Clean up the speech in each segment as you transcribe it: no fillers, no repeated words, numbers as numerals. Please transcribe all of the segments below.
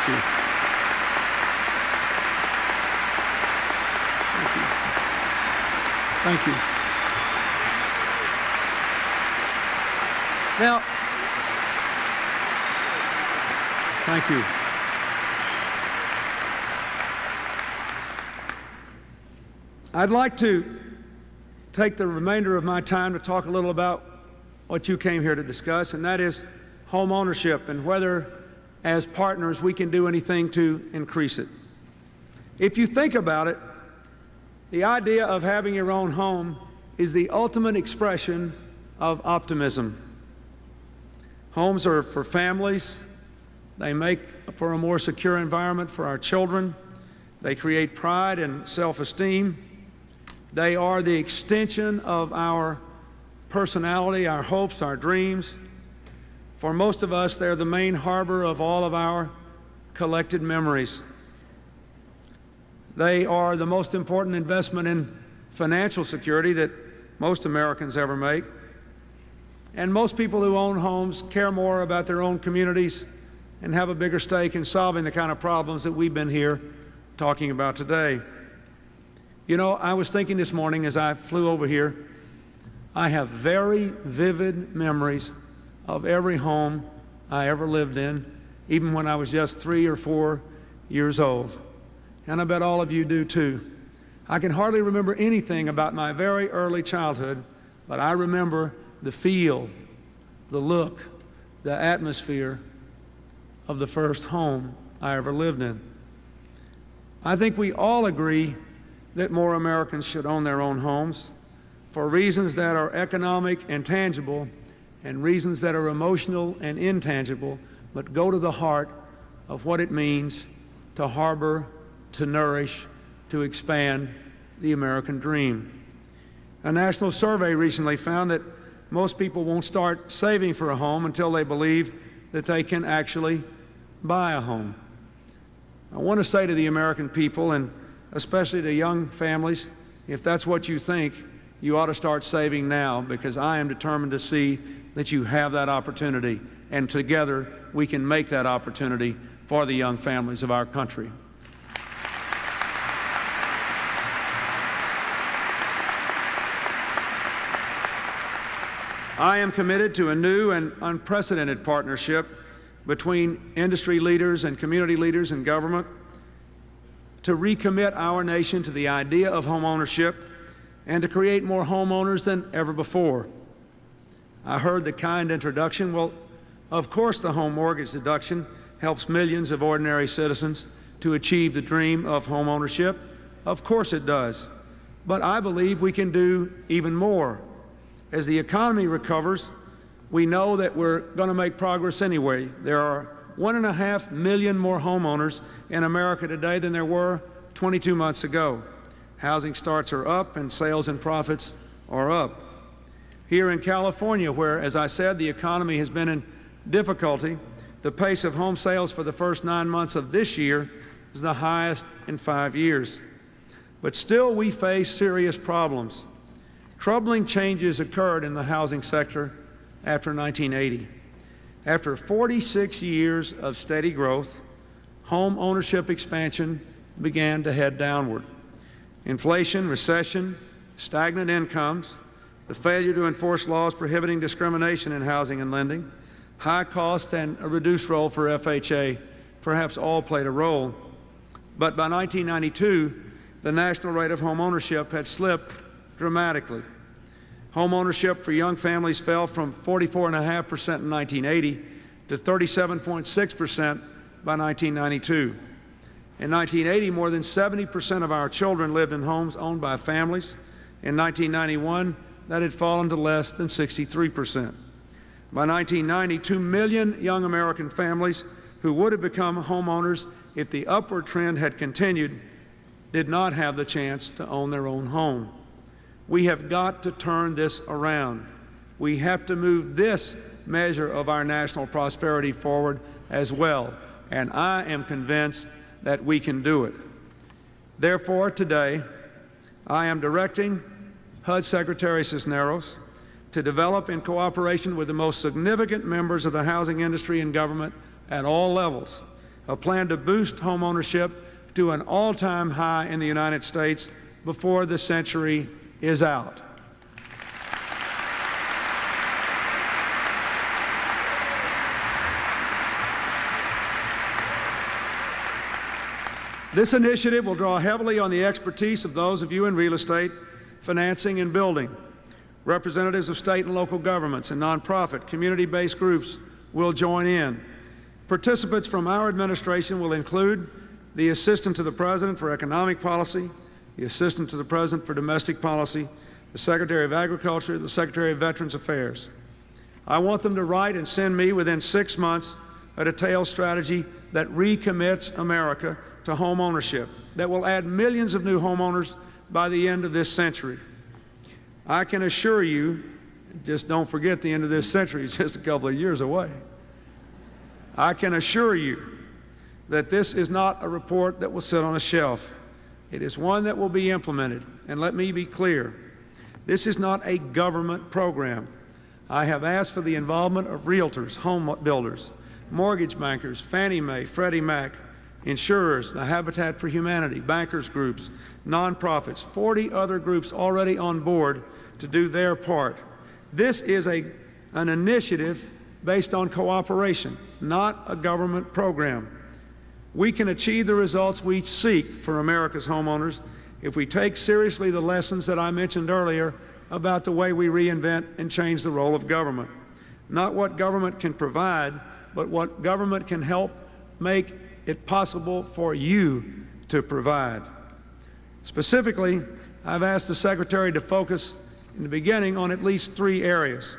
Thank you. Thank you. Thank you. Now, thank you. I'd like to take the remainder of my time to talk a little about what you came here to discuss, and that is home ownership and whether, as partners, we can do anything to increase it. If you think about it, the idea of having your own home is the ultimate expression of optimism. Homes are for families. They make for a more secure environment for our children. They create pride and self-esteem. They are the extension of our personality, our hopes, our dreams. For most of us, they're the main harbor of all of our collected memories. They are the most important investment in financial security that most Americans ever make. And most people who own homes care more about their own communities and have a bigger stake in solving the kind of problems that we've been here talking about today. You know, I was thinking this morning as I flew over here, I have very vivid memories of every home I ever lived in, even when I was just 3 or 4 years old. And I bet all of you do too. I can hardly remember anything about my very early childhood, but I remember the feel, the look, the atmosphere of the first home I ever lived in. I think we all agree that more Americans should own their own homes for reasons that are economic and tangible and reasons that are emotional and intangible, but go to the heart of what it means to harbor, to nourish, to expand the American dream. A national survey recently found that most people won't start saving for a home until they believe that they can actually buy a home. I want to say to the American people, and especially to young families, if that's what you think, you ought to start saving now, because I am determined to see that you have that opportunity, and together we can make that opportunity for the young families of our country. I am committed to a new and unprecedented partnership between industry leaders and community leaders and government to recommit our nation to the idea of home ownership and to create more homeowners than ever before. I heard the kind introduction. Well, of course the home mortgage deduction helps millions of ordinary citizens to achieve the dream of home ownership. Of course it does. But I believe we can do even more. As the economy recovers, we know that we're going to make progress anyway. There are 1.5 million more homeowners in America today than there were 22 months ago. Housing starts are up and sales and profits are up. Here in California, where, as I said, the economy has been in difficulty, the pace of home sales for the first 9 months of this year is the highest in 5 years. But still we face serious problems. Troubling changes occurred in the housing sector after 1980. After 46 years of steady growth, home ownership expansion began to head downward. Inflation, recession, stagnant incomes, the failure to enforce laws prohibiting discrimination in housing and lending, high cost, and a reduced role for FHA perhaps all played a role. But by 1992, the national rate of home ownership had slipped dramatically. Home ownership for young families fell from 44.5% in 1980 to 37.6% by 1992. In 1980, more than 70% of our children lived in homes owned by families. In 1991, that had fallen to less than 63%. By 1990, 2 million young American families who would have become homeowners if the upward trend had continued did not have the chance to own their own home. We have got to turn this around. We have to move this measure of our national prosperity forward as well, and I am convinced that we can do it. Therefore, today, I am directing HUD Secretary Cisneros to develop, in cooperation with the most significant members of the housing industry and government at all levels, a plan to boost home ownership to an all-time high in the United States before the century is out. This initiative will draw heavily on the expertise of those of you in real estate, financing, and building. Representatives of state and local governments and nonprofit, community-based groups will join in. Participants from our administration will include the Assistant to the President for Economic Policy, the Assistant to the President for Domestic Policy, the Secretary of Agriculture, the Secretary of Veterans Affairs. I want them to write and send me within 6 months a detailed strategy that recommits America to home ownership, that will add millions of new homeowners by the end of this century. I can assure you, just don't forget the end of this century is just a couple of years away. I can assure you that this is not a report that will sit on a shelf. It is one that will be implemented. And let me be clear, this is not a government program. I have asked for the involvement of realtors, home builders, mortgage bankers, Fannie Mae, Freddie Mac, insurers, the Habitat for Humanity, bankers groups, nonprofits, 40 other groups already on board to do their part. This is an initiative based on cooperation, not a government program. We can achieve the results we seek for America's homeowners if we take seriously the lessons that I mentioned earlier about the way we reinvent and change the role of government. Not what government can provide, but what government can help make it possible for you to provide. Specifically, I've asked the Secretary to focus in the beginning on at least 3 areas.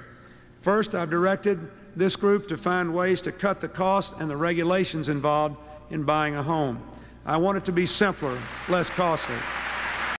First, I've directed this group to find ways to cut the cost and the regulations involved in buying a home. I want it to be simpler, less costly.